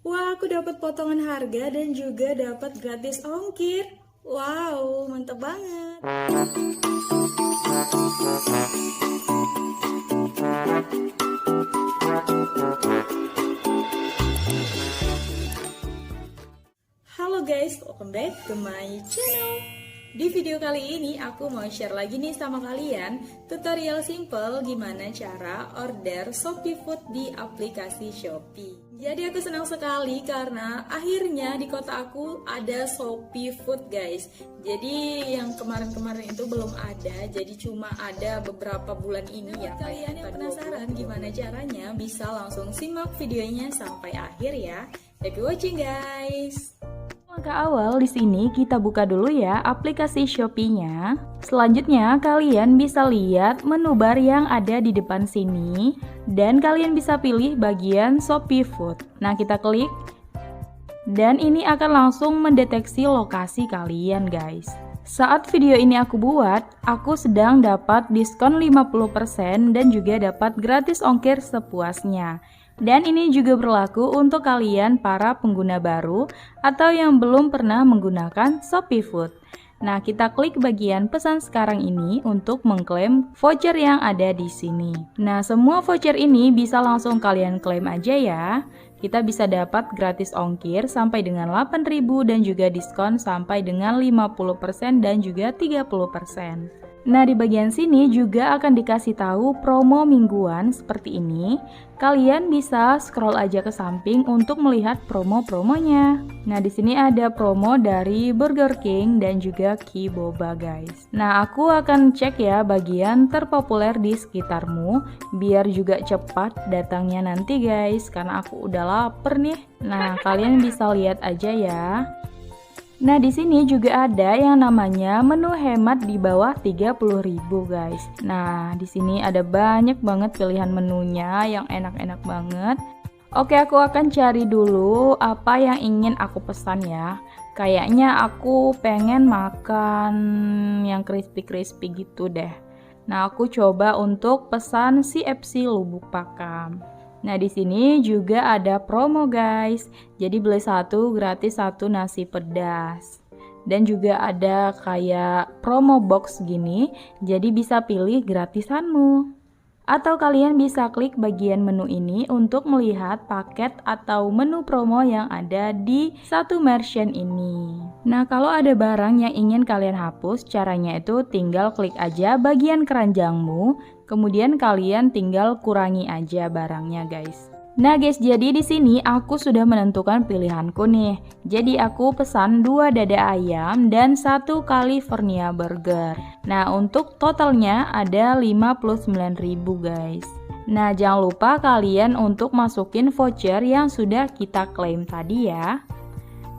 Wah, aku dapat potongan harga dan juga dapat gratis ongkir. Wow, mantap banget. Halo guys, welcome back to my channel. Di video kali ini aku mau share lagi nih sama kalian tutorial simple gimana cara order Shopee Food di aplikasi Shopee. Jadi aku senang sekali karena akhirnya di kota aku ada Shopee Food guys. Jadi yang kemarin-kemarin itu belum ada, jadi cuma ada beberapa bulan ini ya. Kalian yang penasaran gimana caranya bisa langsung simak videonya sampai akhir ya. Happy watching guys. Langkah awal di sini kita buka dulu ya aplikasi Shopee-nya. Selanjutnya kalian bisa lihat menu bar yang ada di depan sini dan kalian bisa pilih bagian Shopee Food. Nah, kita klik dan ini akan langsung mendeteksi lokasi kalian, guys. Saat video ini aku buat, aku sedang dapat diskon 50% dan juga dapat gratis ongkir sepuasnya. Dan ini juga berlaku untuk kalian para pengguna baru atau yang belum pernah menggunakan Shopee Food. Nah, kita klik bagian pesan sekarang ini untuk mengklaim voucher yang ada di sini. Nah, semua voucher ini bisa langsung kalian klaim aja ya. Kita bisa dapat gratis ongkir sampai dengan 8.000 dan juga diskon sampai dengan 50% dan juga 30%. Nah, di bagian sini juga akan dikasih tahu promo mingguan seperti ini. Kalian bisa scroll aja ke samping untuk melihat promo-promonya. Nah, di sini ada promo dari Burger King dan juga Kiboba, guys. Nah, aku akan cek ya bagian terpopuler di sekitarmu biar juga cepat datangnya nanti, guys, karena aku udah lapar nih. Nah, kalian bisa lihat aja ya. Nah, di sini juga ada yang namanya menu hemat di bawah 30.000 guys. Nah, di sini ada banyak banget pilihan menunya yang enak-enak banget. Oke, aku akan cari dulu apa yang ingin aku pesan ya. Kayaknya aku pengen makan yang crispy-crispy gitu deh. Nah, aku coba untuk pesan CFC Lubuk Pakam. Nah, di sini juga ada promo guys. Jadi beli satu gratis satu nasi pedas. Dan juga ada kayak promo box gini, jadi bisa pilih gratisanmu. Atau kalian bisa klik bagian menu ini untuk melihat paket atau menu promo yang ada di satu merchant ini. Nah, kalau ada barang yang ingin kalian hapus, caranya itu tinggal klik aja bagian keranjangmu, kemudian kalian tinggal kurangi aja barangnya, guys. Nah guys, jadi di sini aku sudah menentukan pilihanku nih. Jadi aku pesan 2 dada ayam dan 1 California burger. Nah, untuk totalnya ada 59.000 guys. Nah, jangan lupa kalian untuk masukin voucher yang sudah kita klaim tadi ya.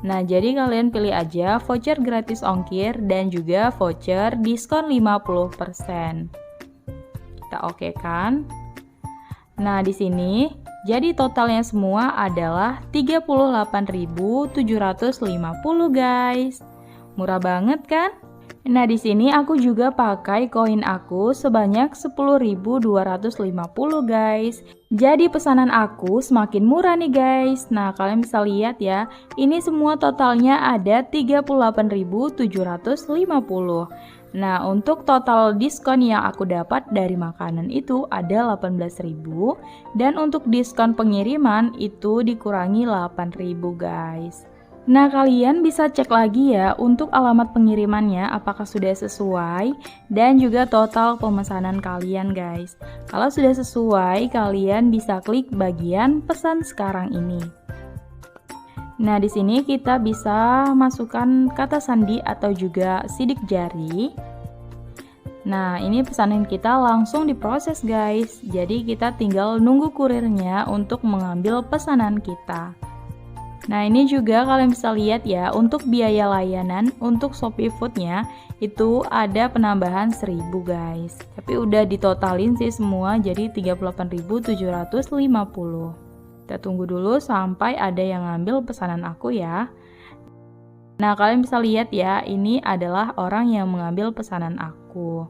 Nah, jadi kalian pilih aja voucher gratis ongkir dan juga voucher diskon 50%. Kita oke kan? Nah, di sini jadi totalnya semua adalah 38.750 guys. Murah banget kan? Nah, di sini aku juga pakai koin aku sebanyak 10.250 guys. Jadi pesanan aku semakin murah nih guys. Nah, kalian bisa lihat ya. Ini semua totalnya ada 38.750. Nah, untuk total diskon yang aku dapat dari makanan itu ada 18.000 dan untuk diskon pengiriman itu dikurangi 8.000 guys. Nah, kalian bisa cek lagi ya untuk alamat pengirimannya apakah sudah sesuai dan juga total pemesanan kalian guys. Kalau sudah sesuai, kalian bisa klik bagian pesan sekarang ini. Nah, di sini kita bisa masukkan kata sandi atau juga sidik jari. Nah, ini pesanan kita langsung diproses guys. Jadi kita tinggal nunggu kurirnya untuk mengambil pesanan kita. Nah, ini juga kalian bisa lihat ya, untuk biaya layanan untuk Shopee Food-nya itu ada penambahan 1.000 guys. Tapi udah ditotalin sih semua jadi 38.750. Kita tunggu dulu sampai ada yang ngambil pesanan aku ya. Nah, kalian bisa lihat ya, ini adalah orang yang mengambil pesanan aku.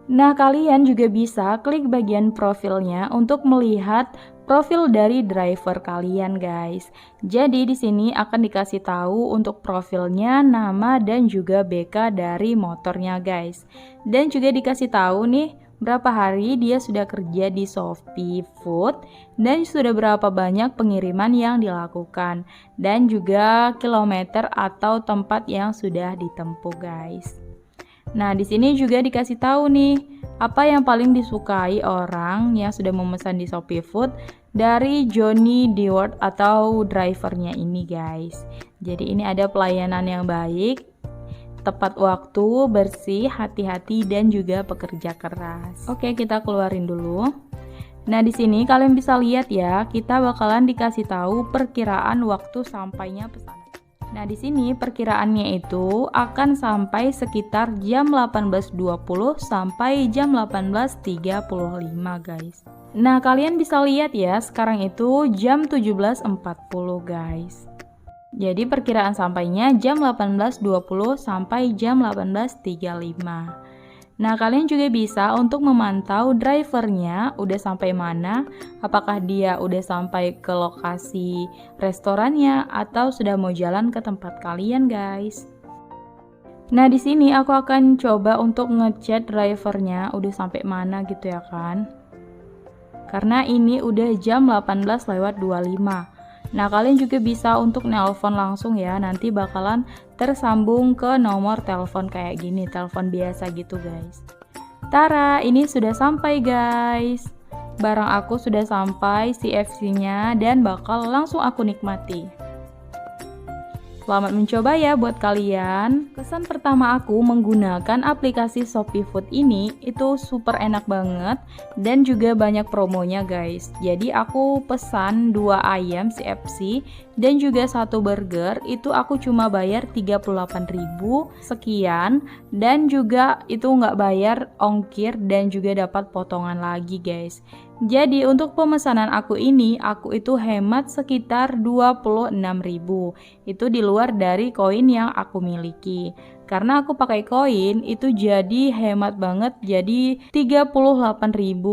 Nah, kalian juga bisa klik bagian profilnya untuk melihat profil dari driver kalian guys. Jadi di sini akan dikasih tahu untuk profilnya, nama dan juga BK dari motornya guys. Dan juga dikasih tahu nih berapa hari dia sudah kerja di Shopee Food dan sudah berapa banyak pengiriman yang dilakukan dan juga kilometer atau tempat yang sudah ditempuh guys. Nah, di sini juga dikasih tahu nih apa yang paling disukai orang yang sudah memesan di Shopee Food dari Johnny Deward atau drivernya ini guys. Jadi ini ada pelayanan yang baik, tepat waktu, bersih, hati-hati dan juga pekerja keras. Oke, kita keluarin dulu. Nah, di sini kalian bisa lihat ya, kita bakalan dikasih tahu perkiraan waktu sampainya pesanan. Nah, di sini perkiraannya itu akan sampai sekitar jam 18.20 sampai jam 18.35 guys. Nah, kalian bisa lihat ya, sekarang itu jam 17.40 guys. Jadi perkiraan sampainya jam 18.20 sampai jam 18.35. Nah, kalian juga bisa untuk memantau drivernya udah sampai mana, apakah dia udah sampai ke lokasi restorannya atau sudah mau jalan ke tempat kalian, guys. Nah, di sini aku akan coba untuk ngechat drivernya udah sampai mana gitu ya kan. Karena ini udah jam 18.25. Nah, kalian juga bisa untuk nelpon langsung ya, nanti bakalan tersambung ke nomor telepon kayak gini, telepon biasa gitu guys. Tara, ini sudah sampai guys. Barang aku sudah sampai CFC-nya dan bakal langsung aku nikmati. Selamat mencoba ya buat kalian. Kesan pertama aku menggunakan aplikasi Shopee Food ini itu super enak banget dan juga banyak promonya guys. Jadi aku pesan 2 ayam CFC dan juga 1 burger, itu aku cuma bayar 38.000 sekian dan juga itu nggak bayar ongkir dan juga dapat potongan lagi guys. Jadi untuk pemesanan aku ini, aku itu hemat sekitar 26.000. Itu di luar dari koin yang aku miliki. Karena aku pakai koin, itu jadi hemat banget. Jadi 38.000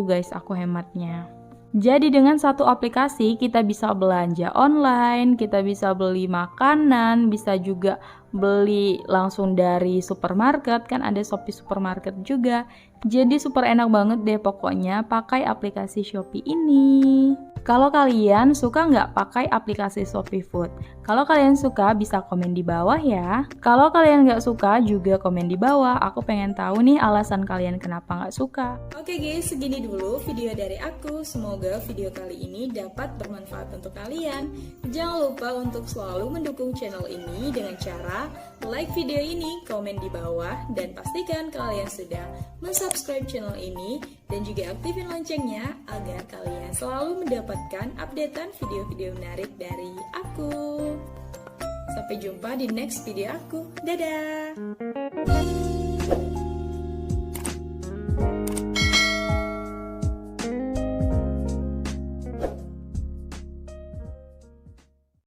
guys aku hematnya. Jadi dengan satu aplikasi kita bisa belanja online, kita bisa beli makanan, bisa juga beli langsung dari supermarket, kan ada Shopee Supermarket juga. Jadi super enak banget deh pokoknya pakai aplikasi Shopee ini. Kalau kalian suka nggak pakai aplikasi Shopee Food? Kalau kalian suka bisa komen di bawah ya. Kalau kalian nggak suka juga komen di bawah. Aku pengen tahu nih alasan kalian kenapa nggak suka. Oke guys, segini dulu video dari aku. Semoga video kali ini dapat bermanfaat untuk kalian. Jangan lupa untuk selalu mendukung channel ini dengan cara like video ini, komen di bawah, dan pastikan kalian sudah subscribe channel ini dan juga aktifin loncengnya agar kalian selalu mendapatkan updatean video-video menarik dari aku. Sampai jumpa di next video aku. Dadah!